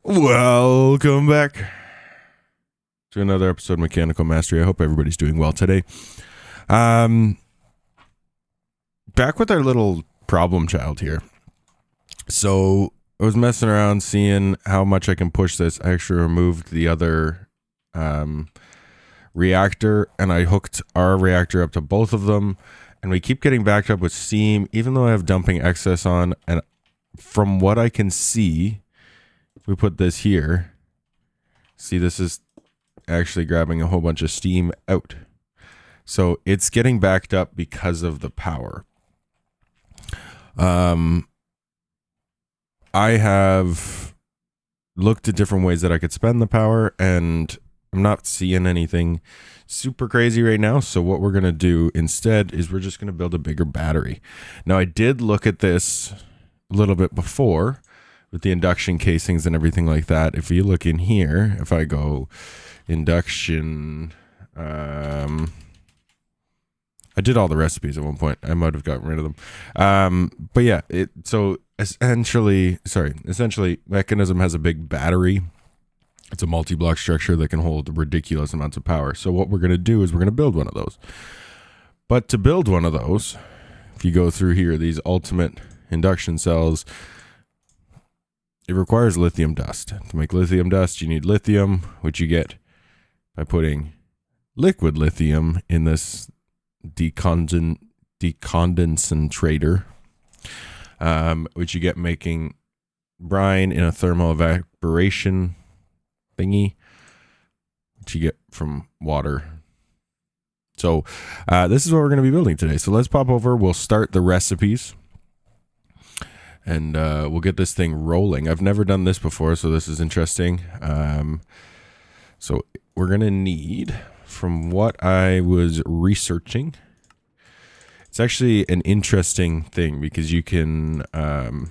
Welcome back to another episode of Mechanical Mastery. I hope everybody's doing well today. Back with our little problem child here. So I was messing around seeing how much I can push this. I actually removed the other reactor and I hooked our reactor up to both of them, and we keep getting backed up with steam even though I have dumping excess on. And from what I can see, we put this here. See, this is actually grabbing a whole bunch of steam out. So it's getting backed up because of the power. I have looked at different ways that I could spend the power, and I'm not seeing anything super crazy right now. So what we're going to do instead is we're just going to build a bigger battery. Now, I did look at this a little bit before with the induction casings and everything like that. If you look in here, if I go induction, I did all the recipes at one point. I might have gotten rid of them. But yeah, essentially, Mekanism has a big battery. It's a multi-block structure that can hold ridiculous amounts of power. So what we're going to do is we're going to build one of those. But to build one of those, if you go through here, these ultimate induction cells, it requires lithium dust. To make lithium dust, you need lithium, which you get by putting liquid lithium in this decondensator, which you get making brine in a thermal evaporation thingy, which you get from water. So this is what we're going to be building today. So let's pop over. We'll start the recipes, and we'll get this thing rolling. I've never done this before, so this is interesting. So we're going to need, from what I was researching, it's actually an interesting thing because you can, the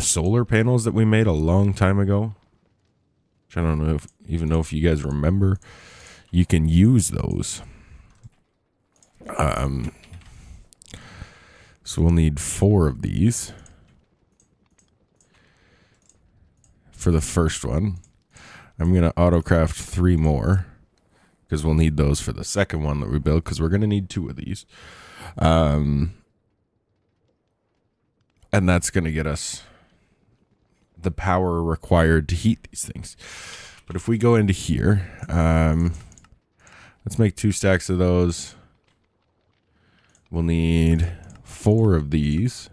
solar panels that we made a long time ago, which I don't know even know if you guys remember, you can use those. So we'll need 4 of these for the first one. I'm going to autocraft 3 more because we'll need those for the second one that we build, because we're going to need 2 of these. And that's going to get us the power required to heat these things. But if we go into here, let's make 2 stacks of those. We'll need 4 of these.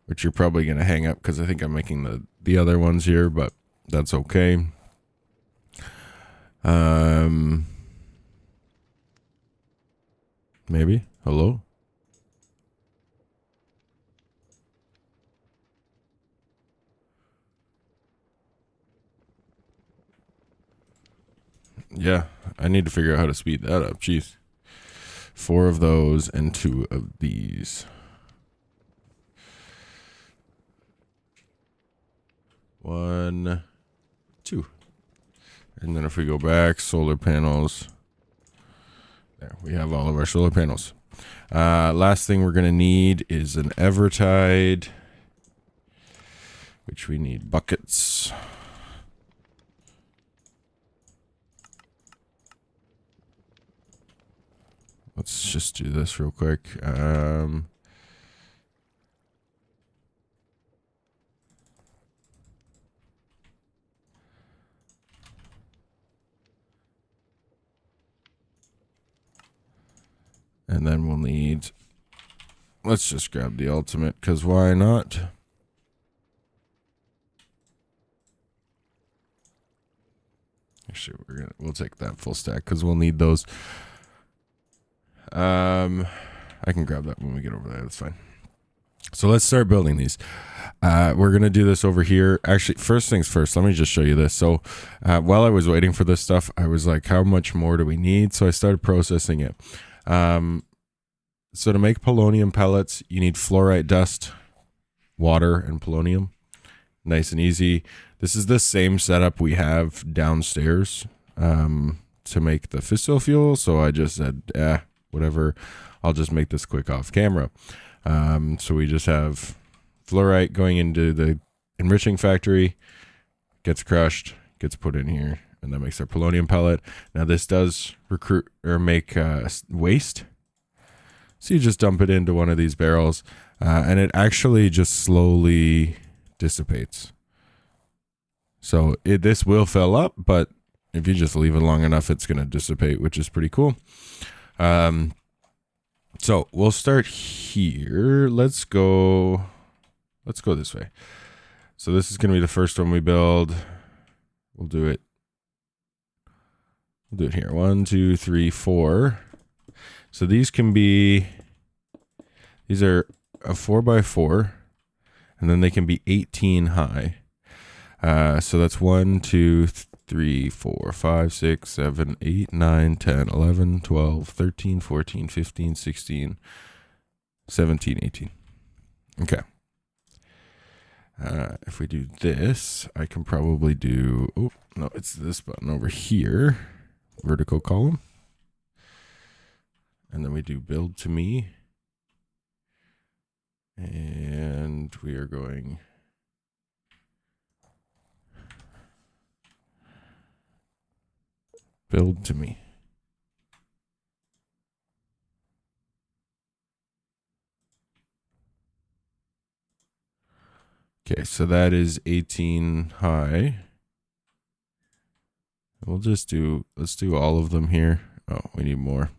Which you're probably going to hang up because I think I'm making the other ones here, but that's okay. Maybe. Hello? Yeah, I need to figure out how to speed that up. Jeez. 4 of those and 2 of these. 1, 2. And then if we go back, solar panels. There, we have all of our solar panels. Last thing we're going to need is an Evertide, which we need buckets. Let's just do this real quick. And then we'll need, let's just grab the ultimate, because why not? Actually, we'll take that full stack because we'll need those. I can grab that when we get over there. That's fine. So let's start building these. We're going to do this over here. Actually, first things first, let me just show you this. So while I was waiting for this stuff, I was like, how much more do we need? So I started processing it. So to make polonium pellets, you need fluorite dust, water, and polonium. Nice and easy. This is the same setup we have downstairs to make the fissile fuel. So I just said, whatever. I'll just make this quick off camera. So we just have fluorite going into the enriching factory, gets crushed, gets put in here, and that makes our polonium pellet. Now this does recruit or make waste. So you just dump it into one of these barrels, and it actually just slowly dissipates. So this will fill up, but if you just leave it long enough, it's going to dissipate, which is pretty cool. So we'll start here. Let's go this way. So this is going to be the first one we build. We'll do it here. 1, 2, 3, 4. So these are a 4x4, and then they can be 18 high. So that's 1, 2, 3, 4, 5, 6, 7, 8, 9, 10, 11, 12, 13, 14, 15, 16, 17, 18. Okay. If we do this, I can probably do, oh, no, it's this button over here, vertical column. And then we do build to me. And we are going build to me. Okay, so that is 18 high. Let's do all of them here. Oh, we need more.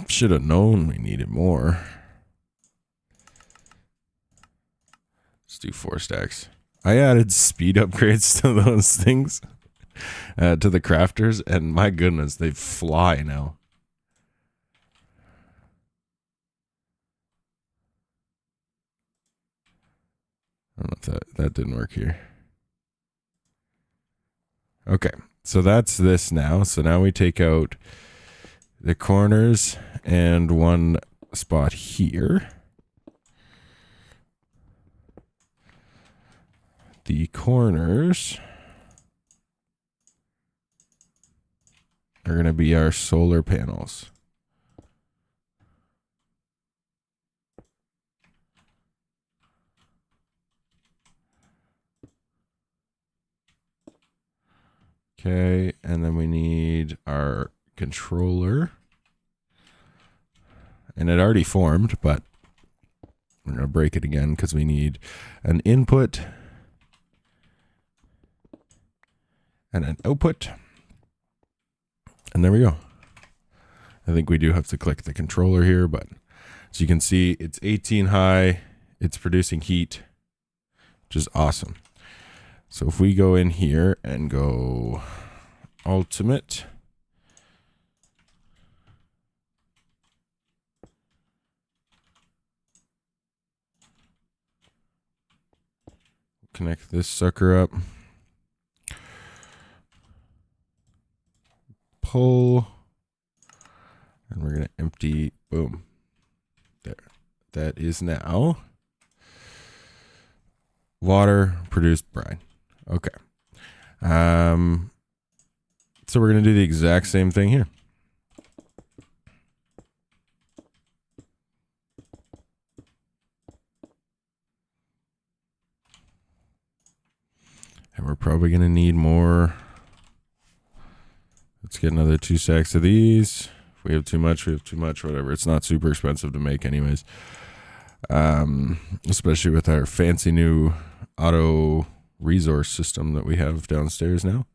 Should have known we needed more. Let's do 4 stacks. I added speed upgrades to those things, to the crafters, and my goodness, they fly now. I don't know if that didn't work here. Okay, so that's this now. So now we take out the corners and one spot here. The corners are going to be our solar panels. Okay, and then we need our controller. And it already formed, but we're going to break it again because we need an input and an output. And there we go. I think we do have to click the controller here, but as you can see, it's 18 high. It's producing heat, which is awesome. So if we go in here and go ultimate, connect this sucker up, pull, and we're going to empty, boom, there. That is now water produced brine. Okay. So we're going to do the exact same thing here. And we're probably going to need more. Let's get another 2 stacks of these. If we have too much, we have too much, whatever. It's not super expensive to make anyways. Especially with our fancy new auto resource system that we have downstairs now.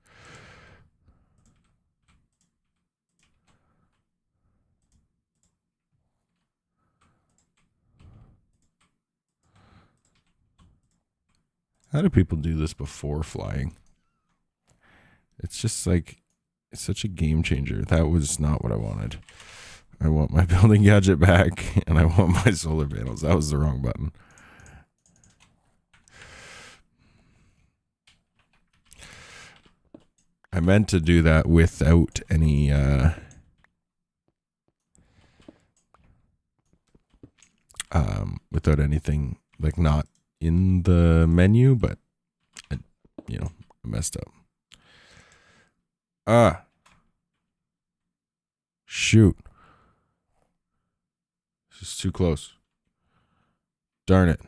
How do people do this before flying? It's just like, it's such a game changer. That was not what I wanted. I want my building gadget back, and I want my solar panels. That was the wrong button. I meant to do that without any without anything, like not in the menu, but I messed up. Shoot. This is too close. Darn it.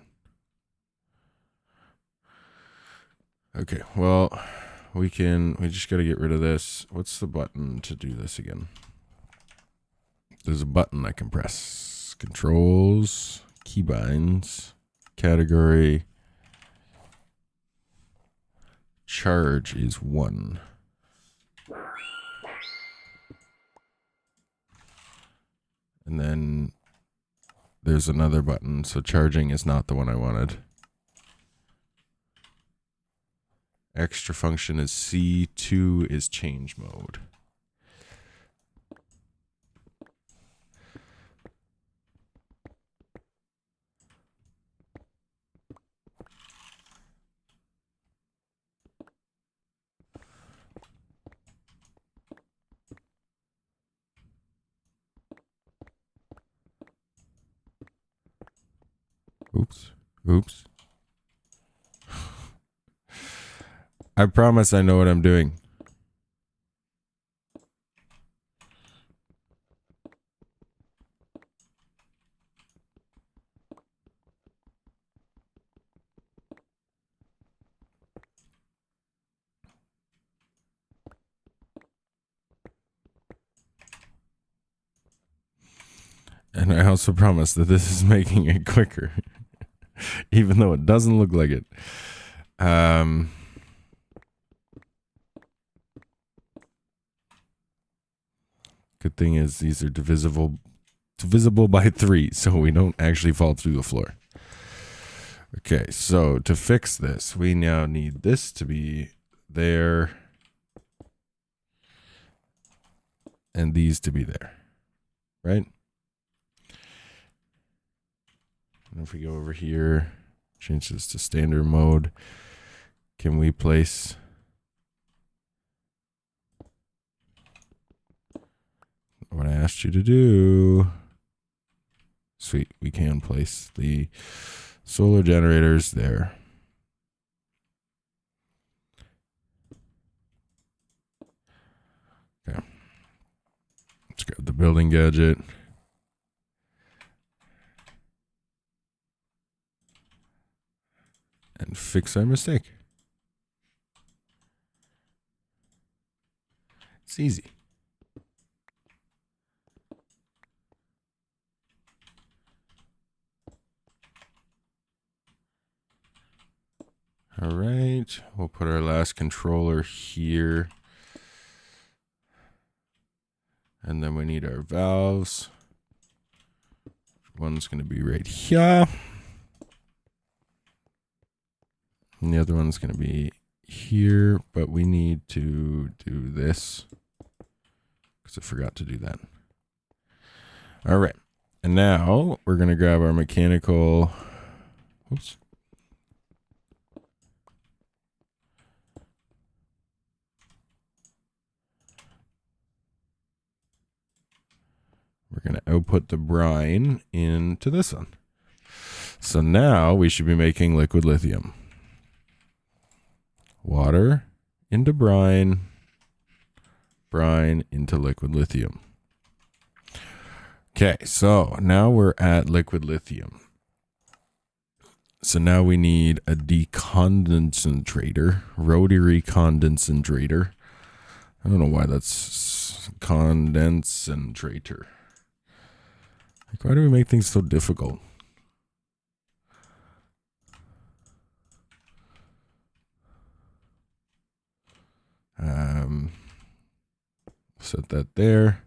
Okay, well, we just got to get rid of this. What's the button to do this again? There's a button I can press. Controls, keybinds, category, charge is 1. And then there's another button, so charging is not the one I wanted. Extra function is C2 is change mode. Oops. I promise I know what I'm doing. And I also promise that this is making it quicker. Even though it doesn't look like it. Good thing is these are divisible by 3, so we don't actually fall through the floor. Okay, so to fix this, we now need this to be there and these to be there, right? And if we go over here, change this to standard mode, can we place what I asked you to do? Sweet, we can place the solar generators there. Okay. Let's grab the building gadget. And fix our mistake. It's easy. All right, we'll put our last controller here. And then we need our valves. One's going to be right here. And the other one's going to be here, but we need to do this because I forgot to do that. All right. And now we're going to grab our mechanical. Oops. We're going to output the brine into this one. So now we should be making liquid lithium. Water into brine, brine into liquid lithium. Okay, so now we're at liquid lithium. So now we need a decondensator, rotary condensator. I don't know why that's condensator. Like, why do we make things so difficult? Set that there.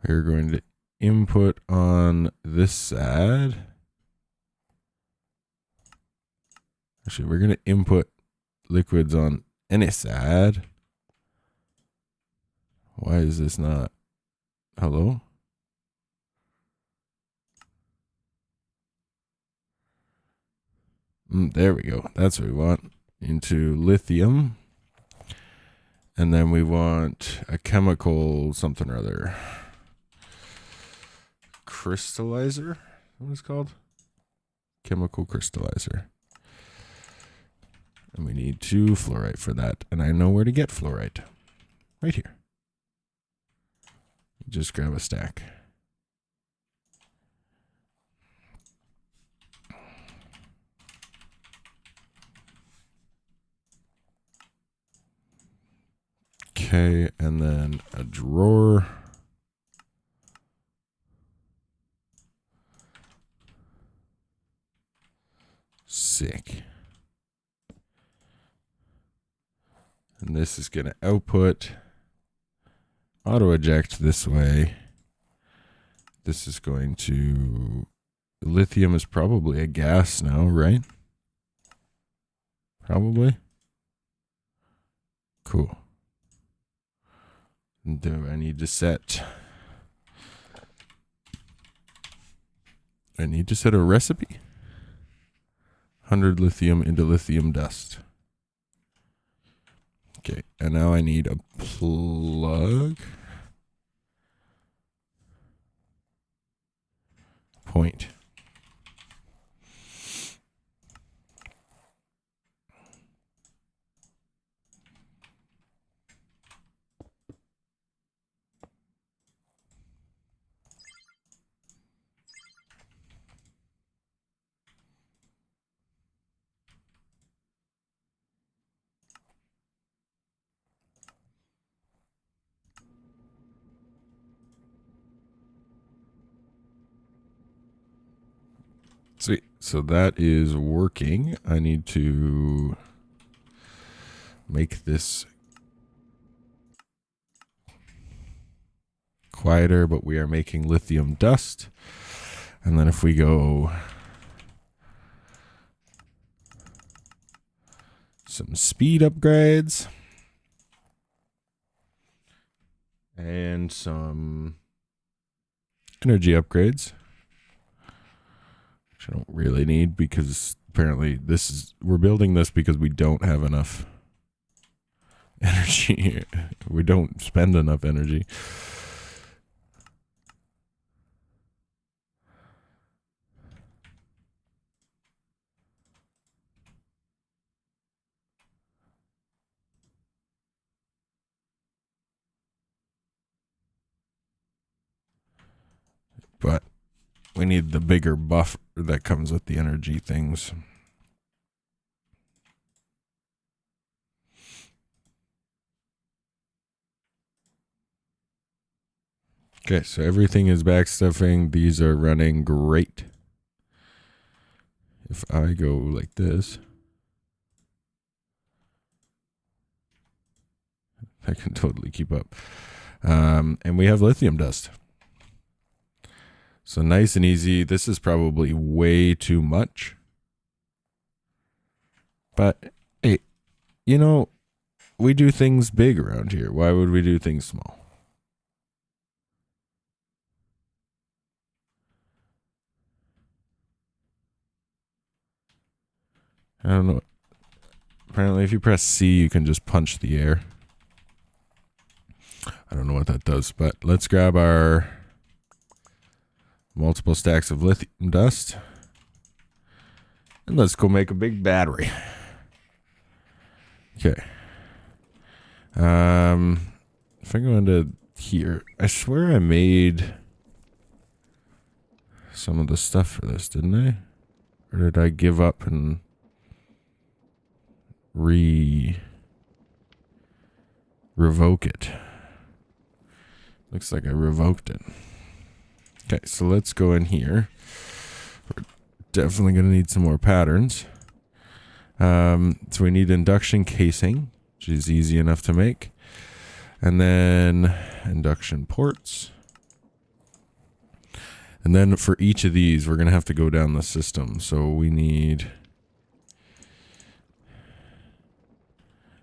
We're going to input on this side. Actually, we're going to input liquids on any side. Why is this not? Hello? There we go. That's what we want. Into lithium. And then we want a chemical something or other. Crystallizer? What is it called? Chemical crystallizer. And we need 2 fluorite for that. And I know where to get fluorite. Right here. Just grab a stack. Okay, and then a drawer. Sick. And this is going to output auto eject this way. This is going to... Lithium is probably a gas now, right? Probably. Cool. Do I need to set... I need to set a recipe. 100 lithium into lithium dust. Okay, and now I need a plug. Point. Sweet. So that is working. I need to make this quieter, but we are making lithium dust. And then if we go some speed upgrades and some energy upgrades, which I don't really need because apparently we're building this because we don't have enough energy. We don't spend enough energy. But we need the bigger buffer that comes with the energy things. Okay, so everything is backstuffing. These are running great. If I go like this, I can totally keep up. And we have lithium dust. So nice and easy. This is probably way too much. But, hey, you know, we do things big around here. Why would we do things small? I don't know. Apparently, if you press C, you can just punch the air. I don't know what that does, but let's grab our multiple stacks of lithium dust. And let's go make a big battery. Okay. If I go into here, I swear I made some of the stuff for this, didn't I? Or did I give up and revoke it? Looks like I revoked it. Okay, so let's go in here. We're definitely going to need some more patterns. So we need induction casing, which is easy enough to make. And then induction ports. And then for each of these, we're going to have to go down the system. So we need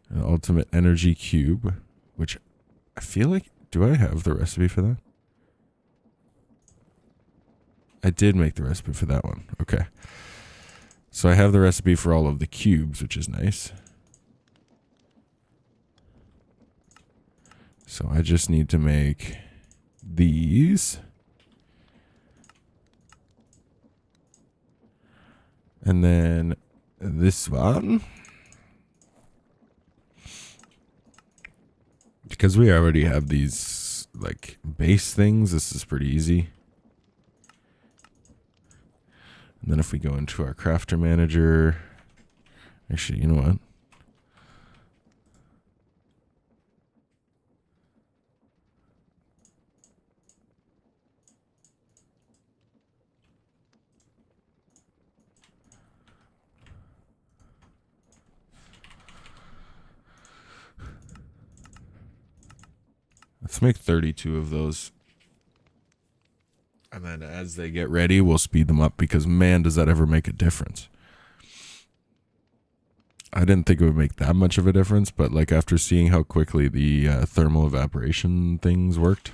an ultimate energy cube, which I feel like, do I have the recipe for that? I did make the recipe for that one. Okay. So I have the recipe for all of the cubes, which is nice. So I just need to make these. And then this one. Because we already have these like base things, this is pretty easy. And then if we go into our crafter manager, actually, you know what? Let's make 32 of those. And then as they get ready, we'll speed them up because, man, does that ever make a difference. I didn't think it would make that much of a difference, but like after seeing how quickly the thermal evaporation things worked.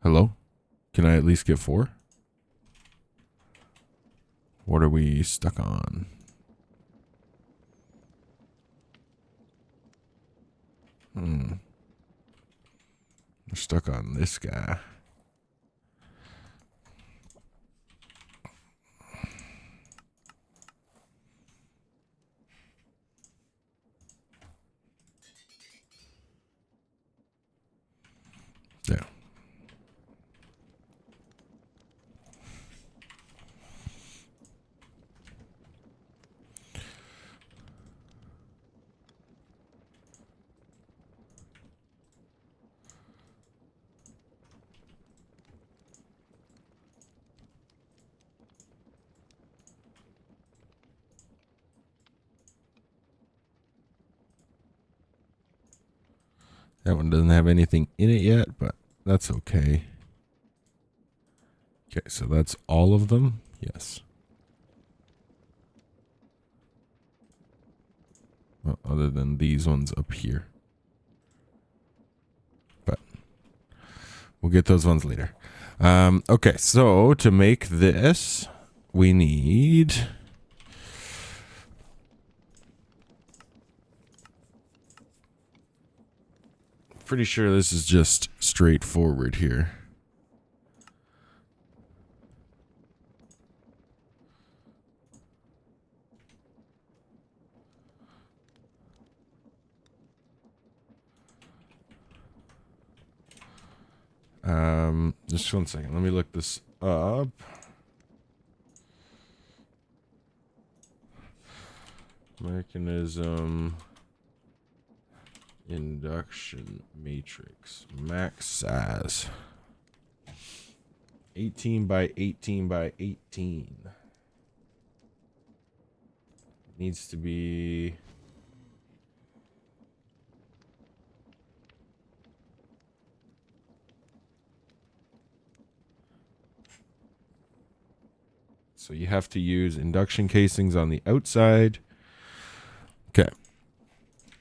Hello? Can I at least get 4? What are we stuck on? We're stuck on this guy. There. That one doesn't have anything in it yet, but that's okay. Okay, so that's all of them. Yes. Well, other than these ones up here. But we'll get those ones later. Okay, so to make this, we need... Pretty sure this is just straightforward here. Just 1 second. Let me look this up. Mechanism induction matrix max size 18 by 18 by 18 needs to be so you have to use induction casings on the outside. Okay,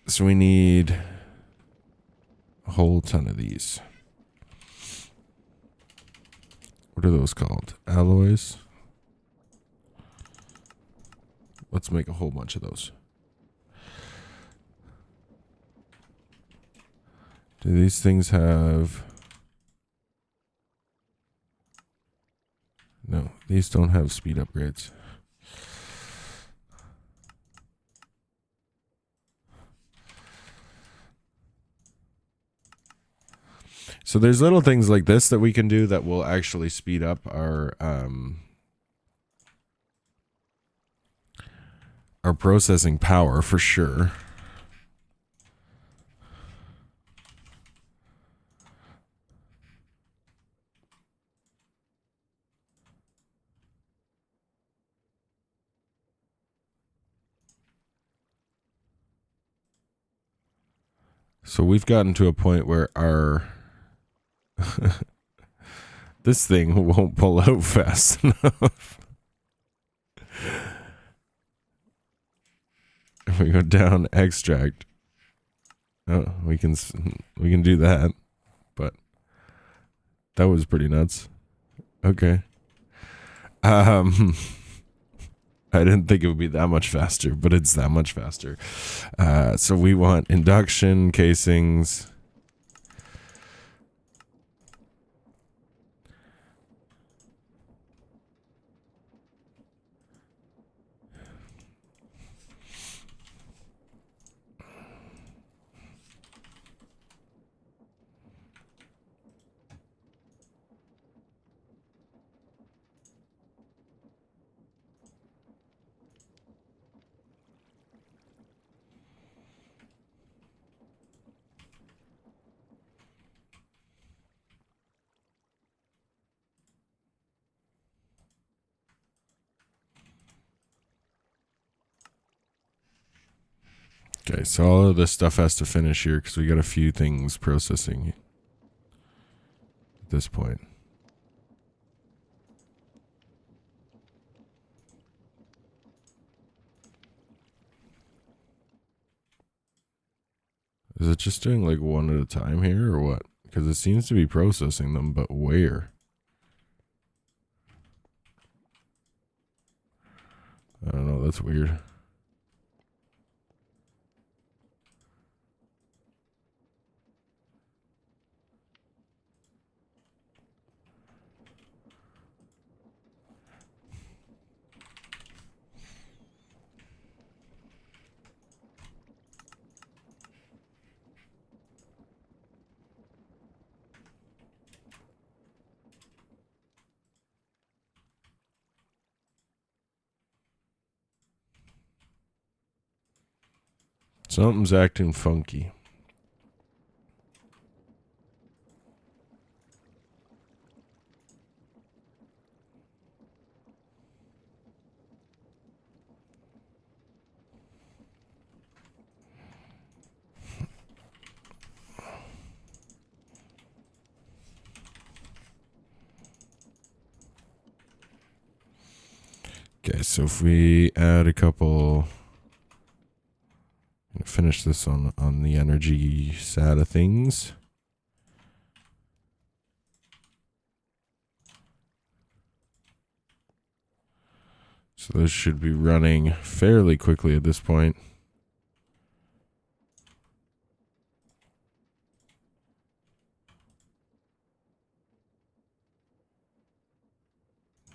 so we need a whole ton of these. What are those called? Alloys? Let's make a whole bunch of those. Do these things have... No, these don't have speed upgrades. So there's little things like this that we can do that will actually speed up our processing power for sure. So we've gotten to a point where our this thing won't pull out fast enough. If we go down extract, oh, we can do that, but that was pretty nuts. Okay. I didn't think it would be that much faster, but it's that much faster. So we want induction casings. Okay, so all of this stuff has to finish here because we got a few things processing at this point. Is it just doing like one at a time here or what? Because it seems to be processing them, but where? I don't know, that's weird. Something's acting funky. Okay, so if we add a couple, finish this on the energy side of things. So this should be running fairly quickly at this point.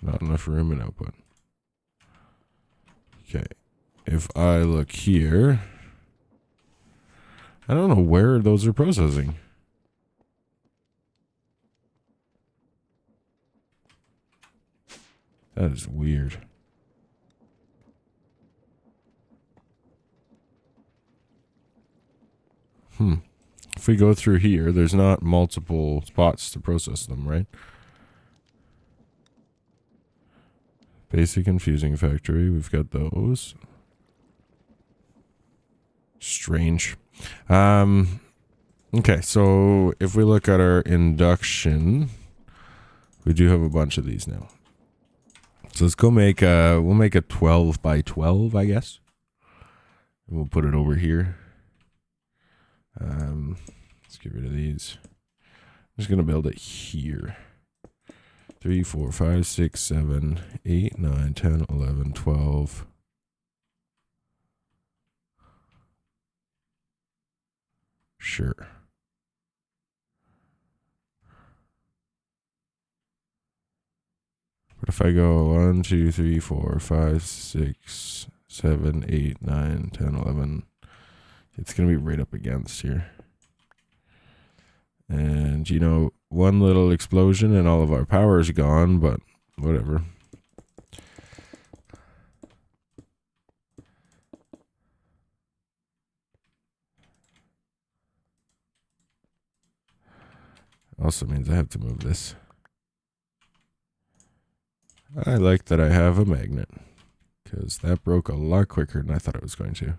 Not enough room in output. Okay, if I look here, I don't know where those are processing. That is weird. If we go through here, there's not multiple spots to process them, right? Basic infusing factory, we've got those. Strange. Okay, so if we look at our induction, we do have a bunch of these now. So let's go make we'll make a 12 by 12, I guess. And we'll put it over here. Let's get rid of these. I'm just gonna build it here. 3, 4, 5, 6, 7, 8, 9, 10, 11, 12. Sure. But if I go 1, 2, 3, 4, 5, 6, 7, 8, 9, 10, 11, it's going to be right up against here. And, you know, one little explosion and all of our power is gone, but whatever. Also means I have to move this. I like that I have a magnet, because that broke a lot quicker than I thought it was going to.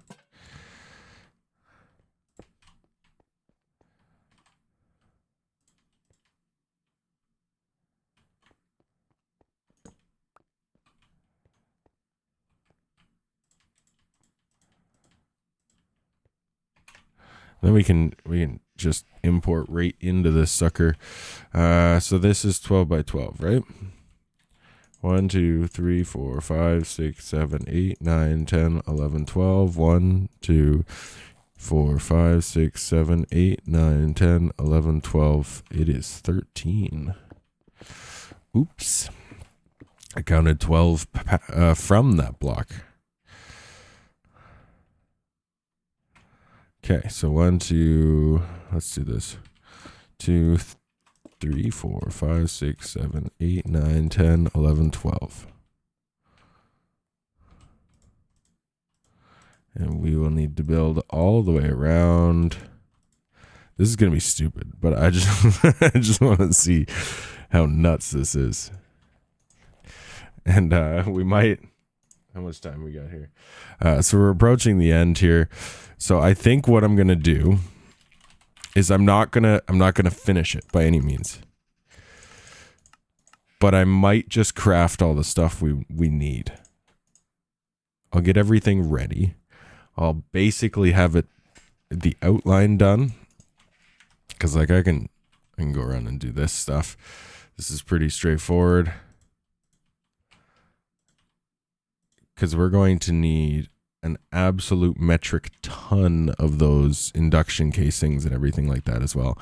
Then we can just import right into this sucker. So this is 12 by 12, right? 1, 2, 3, 4, 5, 6, 7, 8, 9, 10, 11, 12. 1, 2, 4, 5, 6, 7, 8, 9, 10, 11, 12. It is 13. Oops. I counted 12 from that block. Okay, so 1, 2, let's do this. 2, 3, 4, 5, 6, 7, 8, 9, 10, 11, 12. And we will need to build all the way around. This is going to be stupid, but I just I just want to see how nuts this is. And we might how much time we got here? So we're approaching the end here. So I think what I'm gonna do is I'm not gonna finish it by any means, but I might just craft all the stuff we need. I'll get everything ready. I'll basically have the outline done, because like I can go around and do this stuff. This is pretty straightforward, because we're going to need an absolute metric ton of those induction casings and everything like that as well.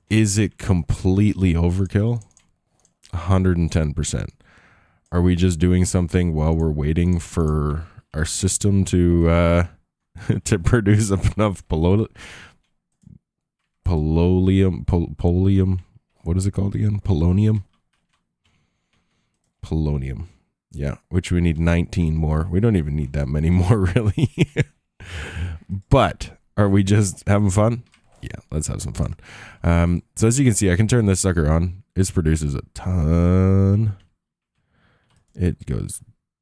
Is it completely overkill? 110%. Are we just doing something while we're waiting for our system to produce enough polonium? What is it called again? Polonium. Yeah, which we need 19 more. We don't even need that many more, really. But are we just having fun? Yeah, let's have some fun. So as you can see, I can turn this sucker on. It produces a ton. It goes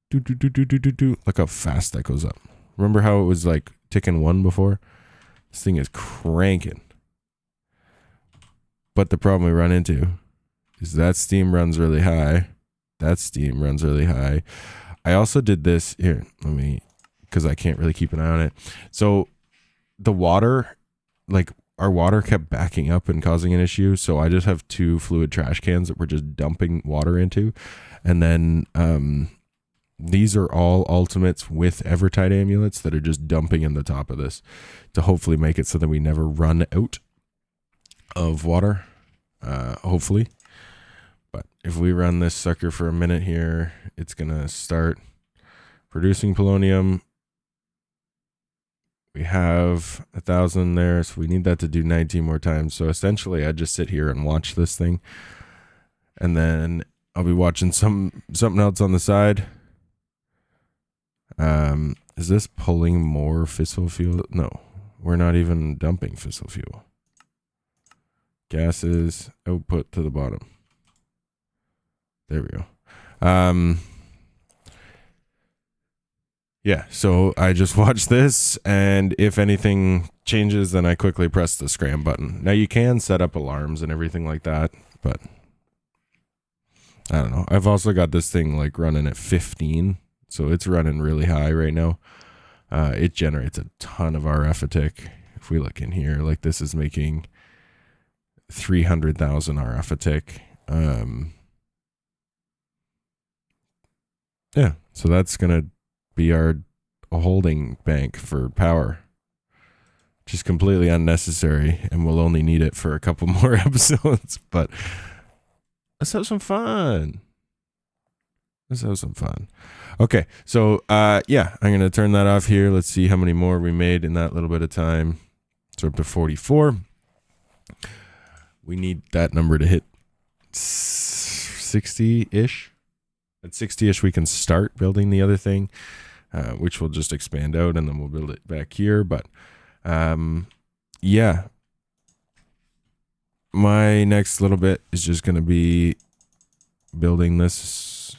do do do do do do do. Look how fast that goes up. Remember how it was like ticking 1 before? This thing is cranking. But the problem we run into is that steam runs really high. That steam runs really high. I also did this here. Because I can't really keep an eye on it. So the water, like our water kept backing up and causing an issue. So I just have 2 fluid trash cans that we're just dumping water into. And then these are all ultimates with Evertide amulets that are just dumping in the top of this to hopefully make it so that we never run out of water. Hopefully. But if we run this sucker for a minute here, it's going to start producing polonium. We have 1,000 there, so we need that to do 19 more times. So essentially, I just sit here and watch this thing. And then I'll be watching something else on the side. Is this pulling more fissile fuel? No, we're not even dumping fissile fuel. Gases, output to the bottom. There we go. Yeah, so I just watch this, and if anything changes, then I quickly press the scram button. Now, you can set up alarms and everything like that, but I don't know. I've also got this thing like running at 15, so it's running really high right now. It generates a ton of RF a tick. If we look in here, like this is making 300,000 RF a tick. Yeah, so that's going to be our holding bank for power, which is completely unnecessary, and we'll only need it for a couple more episodes, but let's have some fun. Okay, so yeah, I'm going to turn that off here. Let's see how many more we made in that little bit of time. So up to 44. We need that number to hit 60-ish. At 60-ish, we can start building the other thing, which will just expand out, and then we'll build it back here. But, yeah. My next little bit is just going to be building this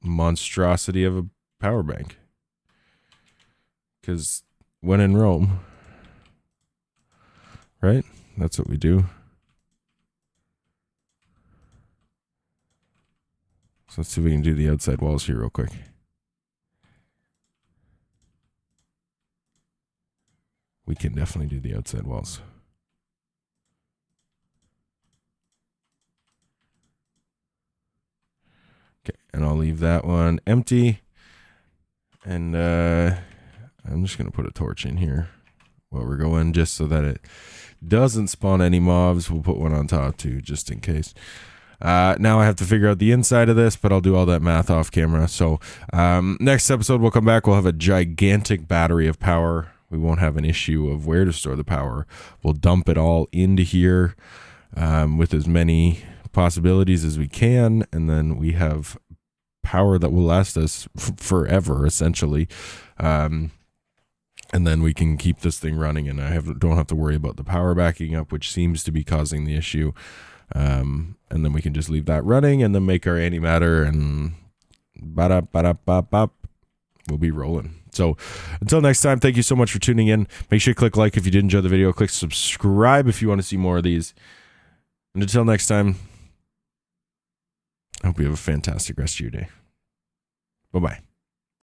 monstrosity of a power bank. Because when in Rome, right? That's what we do. So let's see if we can do the outside walls here real quick. We can definitely do the outside walls. Okay, and I'll leave that one empty. And I'm just going to put a torch in here while we're going, just so that it doesn't spawn any mobs. We'll put one on top too, just in case. Now I have to figure out the inside of this, but I'll do all that math off camera. So next episode we'll come back. We'll have a gigantic battery of power. We won't have an issue of where to store the power. We'll dump it all into here with as many possibilities as we can, and then we have power that will last us forever, essentially. And then we can keep this thing running, and don't have to worry about the power backing up, which seems to be causing the issue. And then we can just leave that running and then make our antimatter and we'll be rolling. So until next time, thank you so much for tuning in. Make sure you click like if you did enjoy the video. Click subscribe if you want to see more of these. And until next time, I hope you have a fantastic rest of your day. Bye-bye.